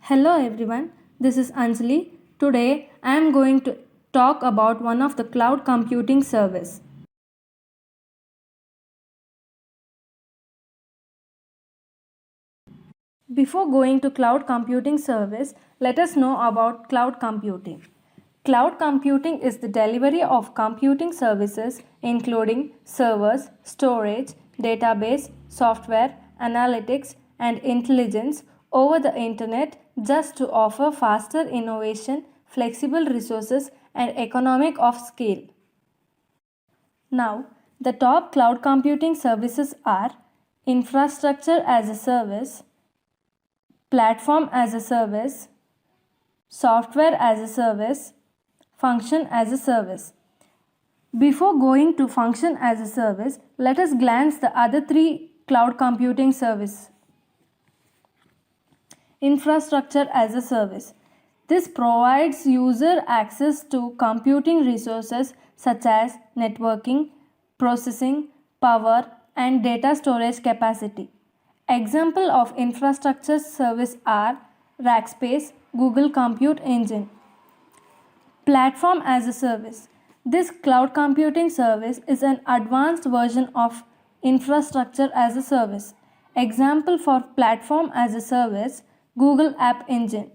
Hello everyone, this is Anjali. Today I am going to talk about one of the cloud computing service. Before going to cloud computing service, let us know about cloud computing. Cloud computing is the delivery of computing services including servers, storage, database, software, analytics, and intelligence over the internet just to offer faster innovation, flexible resources, and economic of scale. Now, the top cloud computing services are infrastructure as a service, platform as a service, software as a service, function as a service. Before going to function as a service, let us glance the other three cloud computing service. Infrastructure as a service. This provides user access to computing resources such as networking, processing, power, and data storage capacity. Example of infrastructure service are Rackspace, Google Compute Engine. Platform as a service. This cloud computing service is an advanced version of infrastructure as a service. Example for platform as a service, Google App Engine.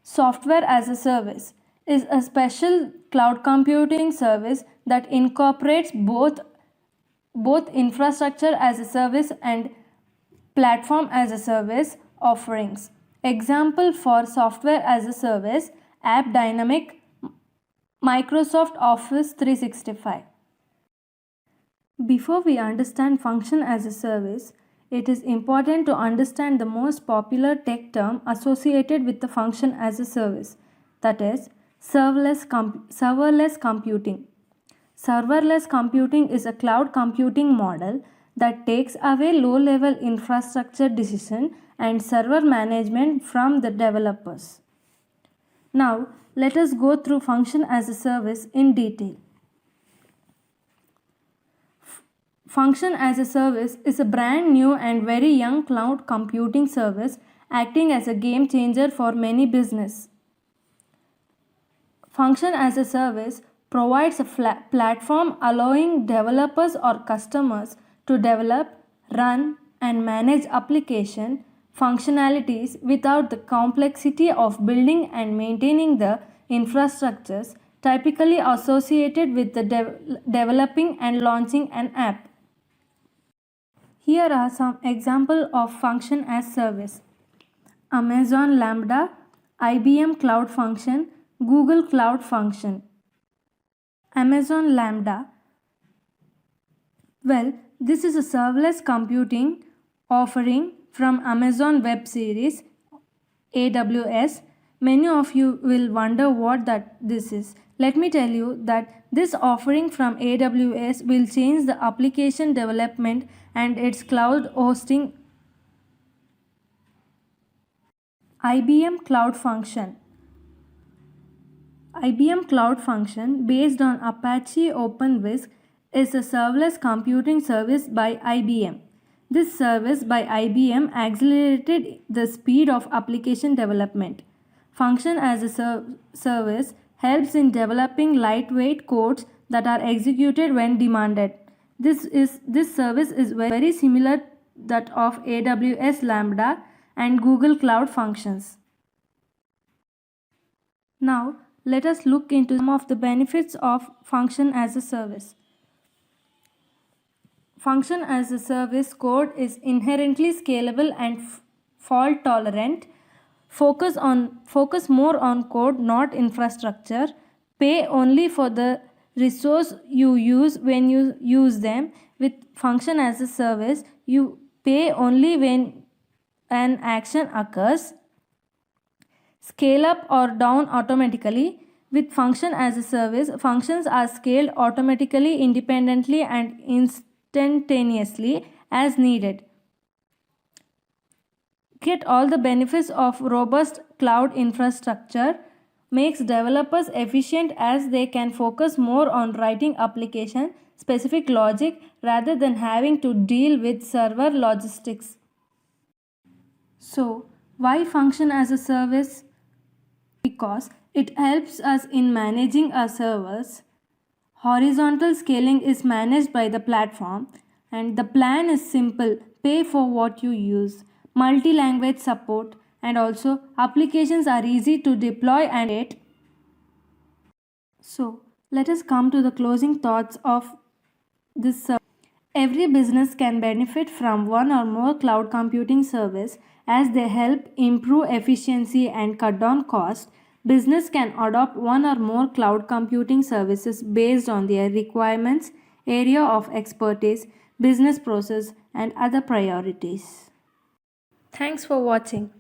Software as a service is a special cloud computing service that incorporates both infrastructure as a service and platform as a service offerings. Example for software as a service, App Dynamic, Microsoft Office 365. Before we understand function as a service, it is important to understand the most popular tech term associated with the function as a service, that is, serverless computing. Serverless computing is a cloud computing model that takes away low-level infrastructure decision and server management from the developers. Now, let us go through function as a service in detail. Function as a service is a brand new and very young cloud computing service acting as a game changer for many business. Function as a service provides a platform allowing developers or customers to develop, run, and manage application functionalities without the complexity of building and maintaining the infrastructures typically associated with the developing and launching an app. Here are some examples of function as service. Amazon Lambda, IBM Cloud Function, Google Cloud Function. Amazon Lambda. Well, this is a serverless computing offering from Amazon Web Series, AWS. Many of you will wonder what this is. Let me tell you that this offering from AWS will change the application development and its cloud hosting. IBM Cloud Function. IBM Cloud Function, based on Apache OpenWhisk, is a serverless computing service by IBM. This service by IBM accelerated the speed of application development. Function as a service helps in developing lightweight codes that are executed when demanded. This service is very similar that of AWS Lambda and Google Cloud Functions. Now, let us look into some of the benefits of function as a service. Function as a service code is inherently scalable and fault tolerant. Focus more on code, not infrastructure. Pay only for the resource you use when you use them. With function as a service, you pay only when an action occurs. Scale up or down automatically. With function as a service, functions are scaled automatically, independently, and instantaneously as needed. Get all the benefits of robust cloud infrastructure, makes developers efficient as they can focus more on writing application specific logic rather than having to deal with server logistics. So, Why function as a service? Because it helps us in managing our servers. Horizontal scaling is managed by the platform, and the plan is simple: pay for what you use. Multi language support, and also applications are easy to deploy and it. So, let us come to the closing thoughts of this service. Every business can benefit from one or more cloud computing service as they help improve efficiency and cut down cost. Business can adopt one or more cloud computing services based on their requirements, area of expertise, business process, and other priorities. Thanks for watching.